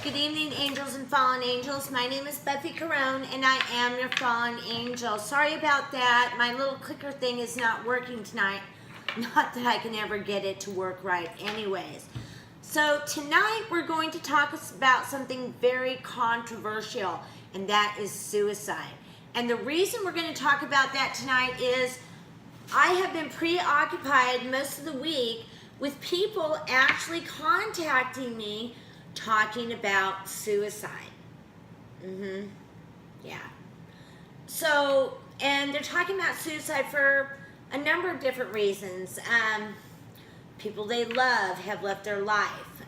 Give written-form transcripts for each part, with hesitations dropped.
Good evening, angels and fallen angels. My name is Buffy Carone, and I am your fallen angel. Sorry about that. My little clicker thing is not working tonight. Not that I can ever get it to work right anyways. So tonight we're going to talk about something very controversial, and that is suicide. And the reason we're going to talk about that tonight is I have been preoccupied most of the week with people actually contacting me talking about suicide. Yeah. So, and they're talking about suicide for a number of different reasons. People they love have left their life.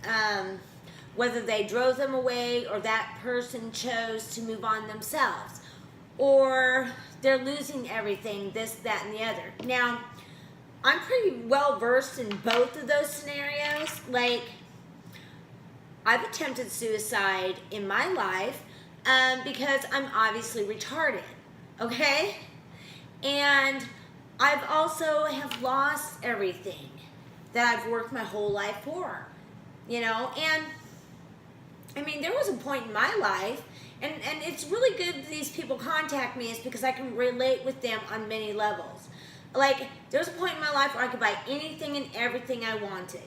Whether they drove them away or that person chose to move on themselves. Or they're losing everything, this, that, and the other. Now, I'm pretty well versed in both of those scenarios. Like, I've attempted suicide in my life because I'm obviously retarded, okay? And I've also have lost everything that I've worked my whole life for, you know? And, I mean, there was a point in my life, and it's really good that these people contact me is because I can relate with them on many levels. Like, there was a point in my life where I could buy anything and everything I wanted.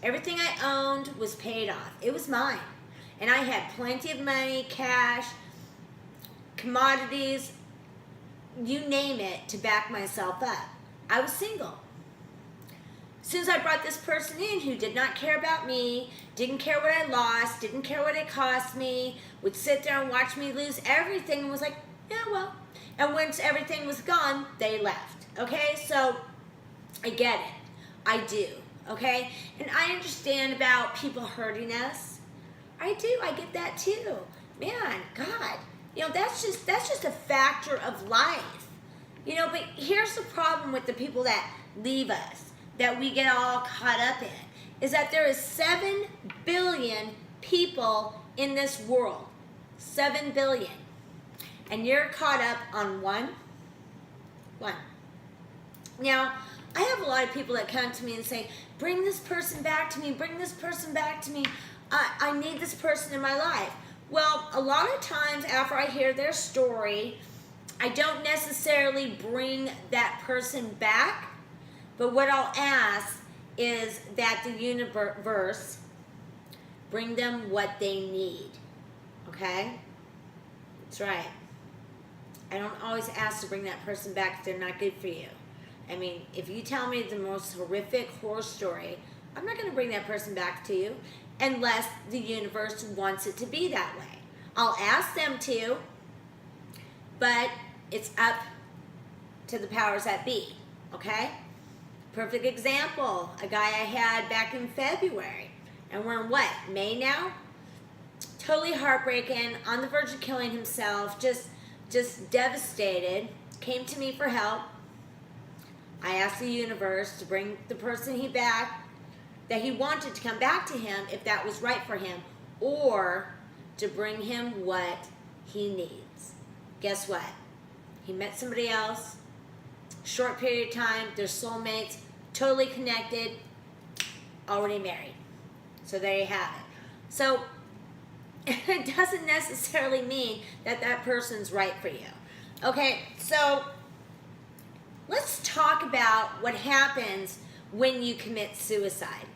Everything I owned was paid off. It was mine. And I had plenty of money, cash, commodities, you name it, to back myself up. I was single. As soon as I brought this person in who did not care about me, didn't care what I lost, didn't care what it cost me, would sit there and watch me lose everything and was like, yeah, well. And once everything was gone, they left. Okay? So, I get it. I do. Okay? And I understand about people hurting us. I do. I get that too. Man, God. You know, that's just a factor of life. You know, but here's the problem with the people that leave us, that we get all caught up in, is that there is 7 billion people in this world. 7 billion. And you're caught up on one. Now, I have a lot of people that come to me and say, bring this person back to me, bring this person back to me. I need this person in my life. Well, a lot of times after I hear their story, I don't necessarily bring that person back, but what I'll ask is that the universe bring them what they need, okay? That's right. I don't always ask to bring that person back if they're not good for you. I mean, if you tell me the most horrific horror story, I'm not going to bring that person back to you unless the universe wants it to be that way. I'll ask them to, but it's up to the powers that be, okay? Perfect example, a guy I had back in February, and we're in what, May now? Totally heartbreaking, on the verge of killing himself, just devastated, came to me for help. I asked the universe to bring the person that he wanted to come back to him if that was right for him, or to bring him what he needs. Guess what? He met somebody else, short period of time, they're soulmates, totally connected, already married. So there you have it. So it doesn't necessarily mean that that person's right for you. Okay, so let's talk about what happens when you commit suicide,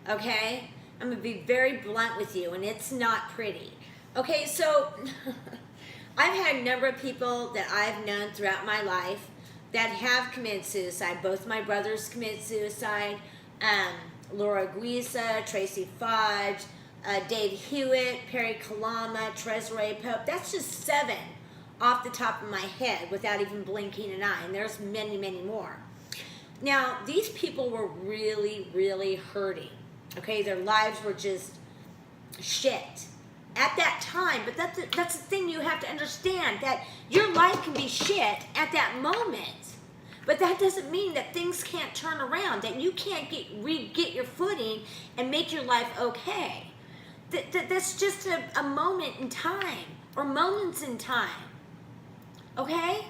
okay? I'm going to be very blunt with you, and it's not pretty. Okay, so I've had a number of people that I've known throughout my life that have committed suicide. Both my brothers committed suicide, Laura Guisa, Tracy Fudge, Dave Hewitt, Perry Kalama, Treasury Pope. That's just 7 off the top of my head without even blinking an eye, and there's many, many more. Now, these people were really, really hurting, okay? Their lives were just shit at that time, but that's the thing you have to understand, that your life can be shit at that moment, but that doesn't mean that things can't turn around, that you can't get your footing and make your life okay. That's just a moment in time, or moments in time. Okay?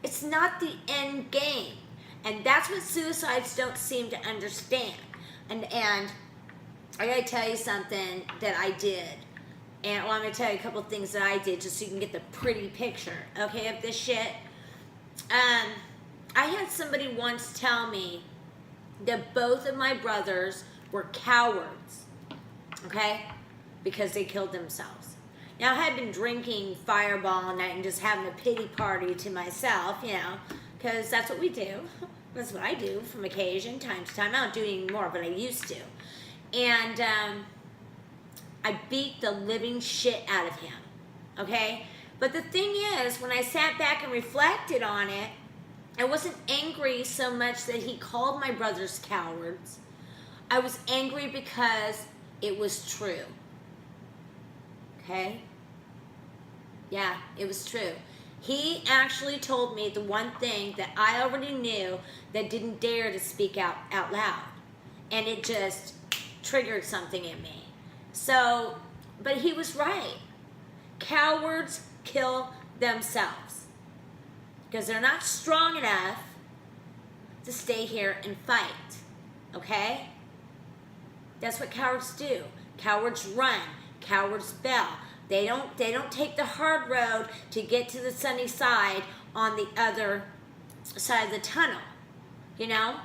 It's not the end game. And that's what suicides don't seem to understand. And I gotta tell you something that I did. And well, I'm going to tell you a couple things that I did just so you can get the pretty picture, okay, of this shit. I had somebody once tell me that both of my brothers were cowards, okay, because they killed themselves. Now, I had been drinking Fireball all night and just having a pity party to myself, you know, because that's what we do. That's what I do from occasion, time to time. I don't do it anymore, but I used to. And I beat the living shit out of him, okay? But the thing is, when I sat back and reflected on it, I wasn't angry so much that he called my brothers cowards. I was angry because it was true. Okay? Yeah, it was true. He actually told me the one thing that I already knew that didn't dare to speak out loud. And it just triggered something in me. So, but he was right. Cowards kill themselves because they're not strong enough to stay here and fight. Okay? That's what cowards do. Cowards run. Cowards bail. They don't take the hard road to get to the sunny side on the other side of the tunnel. You know?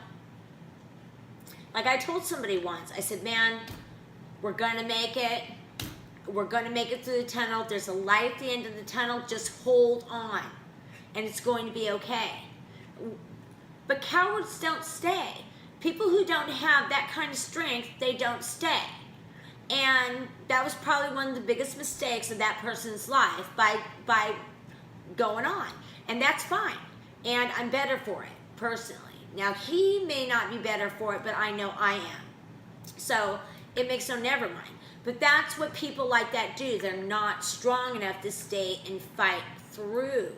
Like I told somebody once, I said, man, we're going to make it. We're going to make it through the tunnel. There's a light at the end of the tunnel. Just hold on. And it's going to be okay. But cowards don't stay. People who don't have that kind of strength, they don't stay. And that was probably one of the biggest mistakes of that person's life by going on. And that's fine. And I'm better for it, personally. Now, he may not be better for it, but I know I am. So it makes no never mind. But that's what people like that do. They're not strong enough to stay and fight through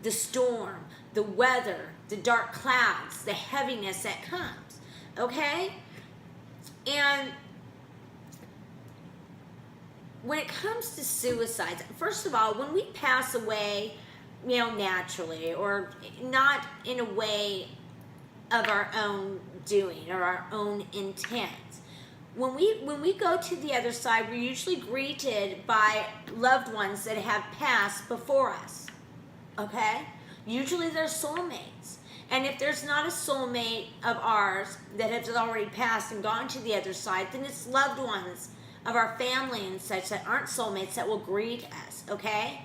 the storm, the weather, the dark clouds, the heaviness that comes. Okay? And when it comes to suicides, first of all, when we pass away, you know, naturally or not in a way of our own doing or our own intent, when we go to the other side, we're usually greeted by loved ones that have passed before us. Okay? Usually they're soulmates. And if there's not a soulmate of ours that has already passed and gone to the other side, then it's loved ones of our family and such that aren't soulmates that will greet us, okay?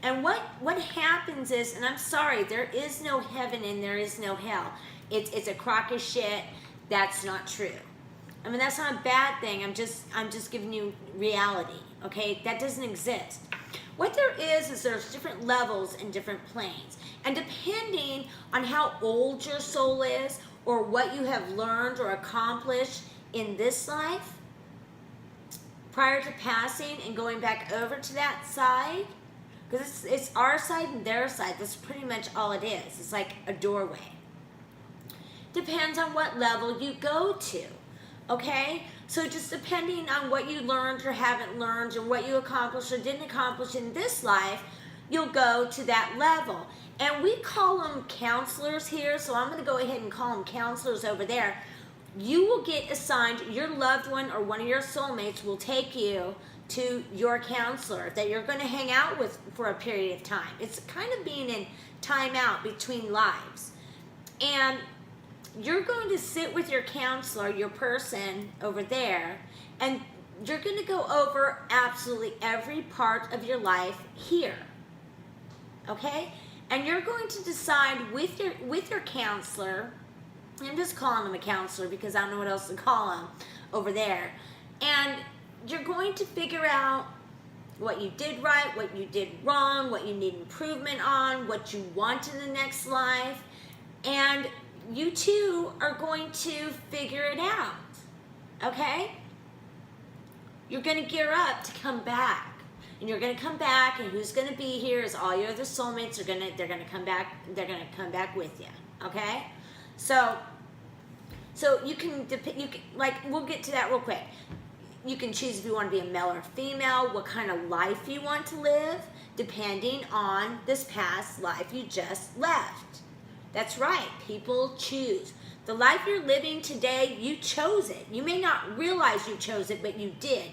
And what happens is, and I'm sorry, there is no heaven and there is no hell. It's a crock of shit. That's not true. I mean, that's not a bad thing. I'm just giving you reality, okay? That doesn't exist. What there is there's different levels and different planes. And depending on how old your soul is or what you have learned or accomplished in this life, prior to passing and going back over to that side, because it's our side and their side. That's pretty much all it is. It's like a doorway. Depends on what level you go to, okay? So just depending on what you learned or haven't learned or what you accomplished or didn't accomplish in this life, you'll go to that level. And we call them counselors here, so I'm going to go ahead and call them counselors over there. You will get assigned, your loved one or one of your soulmates will take you to your counselor that you're going to hang out with for a period of time. It's kind of being in time out between lives. And you're going to sit with your counselor, your person over there, and you're going to go over absolutely every part of your life here. Okay? And you're going to decide with your counselor. I'm just calling him a counselor because I don't know what else to call him over there. And you're going to figure out what you did right, what you did wrong, what you need improvement on, what you want in the next life. And you two are going to figure it out. Okay? You're going to gear up to come back. And you're going to come back, and who's going to be here is all your other soulmates they're going to come back. They're going to come back with you. Okay? So you can like, we'll get to that real quick. You can choose if you want to be a male or female, what kind of life you want to live, depending on this past life you just left. That's right. People choose. The life you're living today, you chose it. You may not realize you chose it, but you did.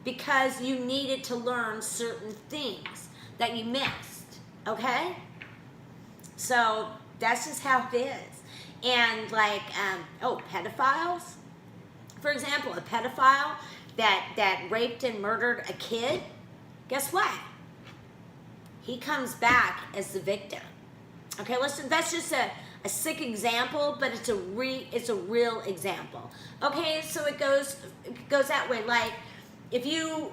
because you needed to learn certain things that you missed, okay? So that's just how it is. And like, pedophiles, for example, a pedophile that raped and murdered a kid, guess what? He comes back as the victim. Okay, listen, that's just a sick example, but it's a real example. Okay, so it goes that way. Like if you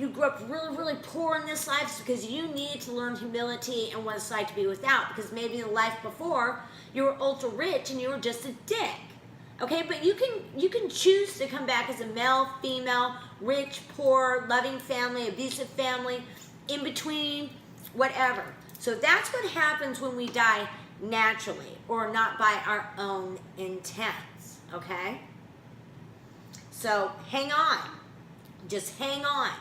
grew up really, really poor in this life, it's because you needed to learn humility and what it's like to be without. Because maybe in the life before you were ultra rich and you were just a dick. Okay, but you can choose to come back as a male, female, rich, poor, loving family, abusive family, in between, whatever. So that's what happens when we die naturally or not by our own intents, okay? So hang on. Just hang on.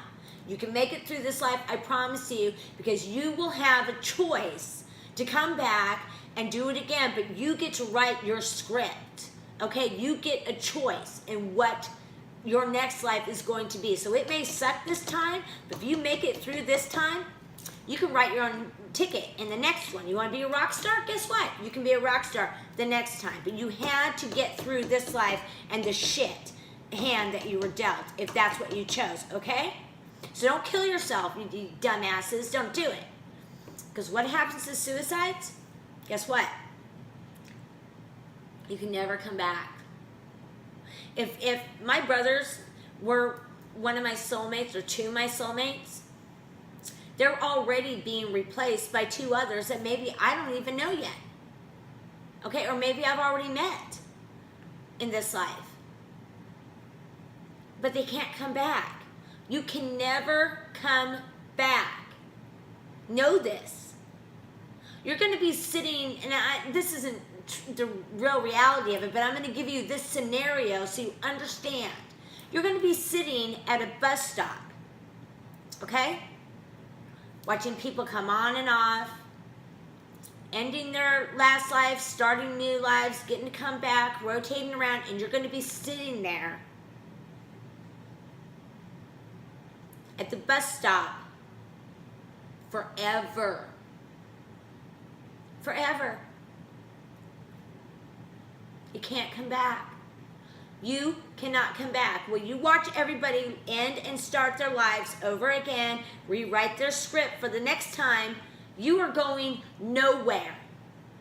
You can make it through this life, I promise you, because you will have a choice to come back and do it again, but you get to write your script, okay? You get a choice in what your next life is going to be. So it may suck this time, but if you make it through this time, you can write your own ticket in the next one. You want to be a rock star? Guess what? You can be a rock star the next time. But you had to get through this life and the shit hand that you were dealt, if that's what you chose, okay? So don't kill yourself, you dumbasses. Don't do it. Because what happens to suicides? Guess what? You can never come back. If my brothers were one of my soulmates or two of my soulmates, they're already being replaced by two others that maybe I don't even know yet. Okay, or maybe I've already met in this life. But they can't come back. You can never come back. Know this. You're going to be sitting, and this isn't the real reality of it, but I'm going to give you this scenario so you understand. You're going to be sitting at a bus stop, okay? Watching people come on and off, ending their last life, starting new lives, getting to come back, rotating around, and you're going to be sitting there at the bus stop forever. Forever. You can't come back. You cannot come back. Will you watch everybody end and start their lives over again, rewrite their script for the next time? You are going nowhere.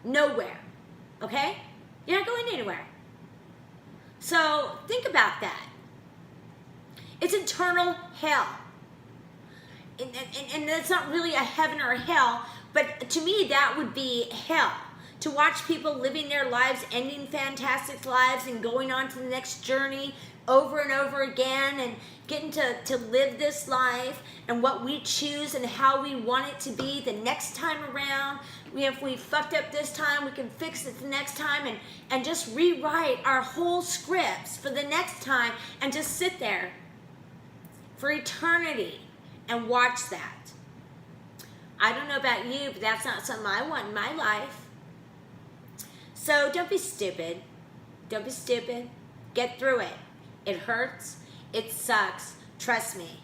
Nowhere. Okay? You're not going anywhere. So think about that. It's eternal hell. And that's not really a heaven or a hell, but to me that would be hell. To watch people living their lives, ending fantastic lives and going on to the next journey over and over again and getting to live this life and what we choose and how we want it to be the next time around. If we fucked up this time, we can fix it the next time and just rewrite our whole scripts for the next time and just sit there for eternity and watch that. I don't know about you, but that's not something I want in my life. So don't be stupid. Don't be stupid. Get through it. It hurts. It sucks. Trust me.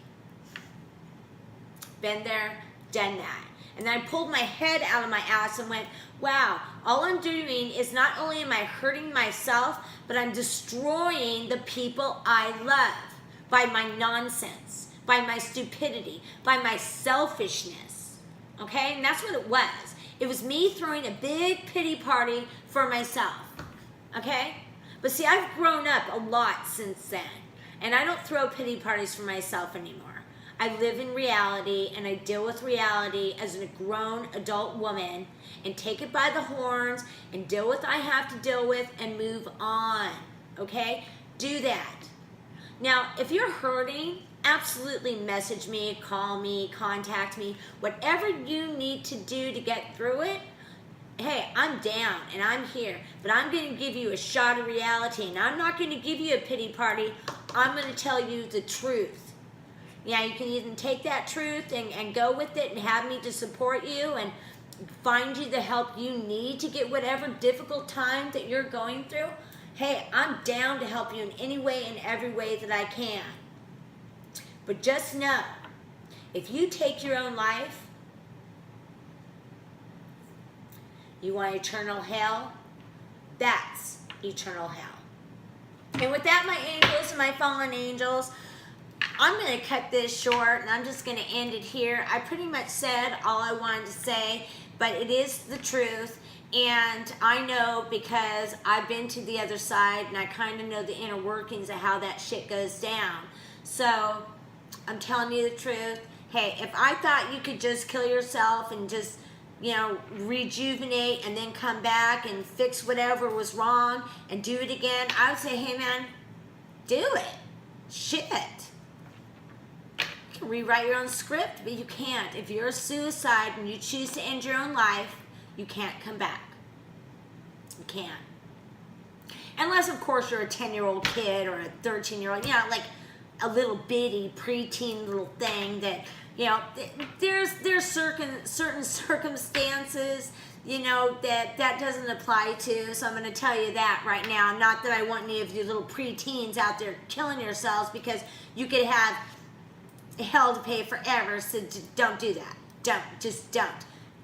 Been there, done that. And then I pulled my head out of my ass and went, wow, all I'm doing is not only am I hurting myself, but I'm destroying the people I love by my nonsense, by my stupidity, by my selfishness. Okay? And that's what it was. It was me throwing a big pity party for myself, okay? But see, I've grown up a lot since then, and I don't throw pity parties for myself anymore. I live in reality, and I deal with reality as a grown adult woman, and take it by the horns, and deal with what I have to deal with, and move on, okay? Do that. Now, if you're hurting, absolutely message me, call me, contact me, whatever you need to do to get through it. Hey, I'm down and I'm here, but I'm going to give you a shot of reality, and I'm not going to give you a pity party. I'm going to tell you the truth. Yeah, you can even take that truth and go with it and have me to support you and find you the help you need to get whatever difficult time that you're going through. Hey, I'm down to help you in any way and every way that I can. But just know, if you take your own life, you want eternal hell, that's eternal hell. And with that, my angels and my fallen angels, I'm going to cut this short, and I'm just going to end it here. I pretty much said all I wanted to say, but it is the truth. And I know because I've been to the other side, and I kind of know the inner workings of how that shit goes down. So I'm telling you the truth. Hey, if I thought you could just kill yourself and just, you know, rejuvenate and then come back and fix whatever was wrong and do it again, I would say, hey man, do it. Shit. You can rewrite your own script, but you can't. If you're a suicide and you choose to end your own life, you can't come back. You can't. Unless, of course, you're a 10-year-old kid or a 13-year-old, you know, like a little bitty preteen little thing that, you know, there's certain circumstances, you know, that doesn't apply to. So I'm going to tell you that right now. Not that I want any of you little preteens out there killing yourselves, because you could have hell to pay forever. So don't do that. Just don't.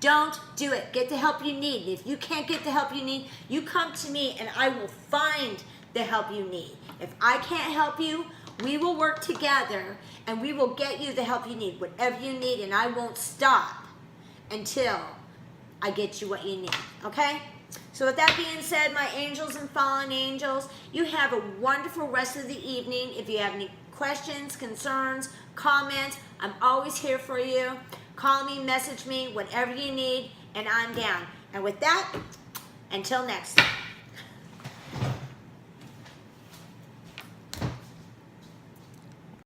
Don't do it. Get the help you need. If you can't get the help you need, you come to me and I will find the help you need. If I can't help you, we will work together and we will get you the help you need, whatever you need, and I won't stop until I get you what you need, okay? So with that being said, my angels and fallen angels, you have a wonderful rest of the evening. If you have any questions, concerns, comments, I'm always here for you. Call me, message me, whatever you need, and I'm down. And with that, until next time.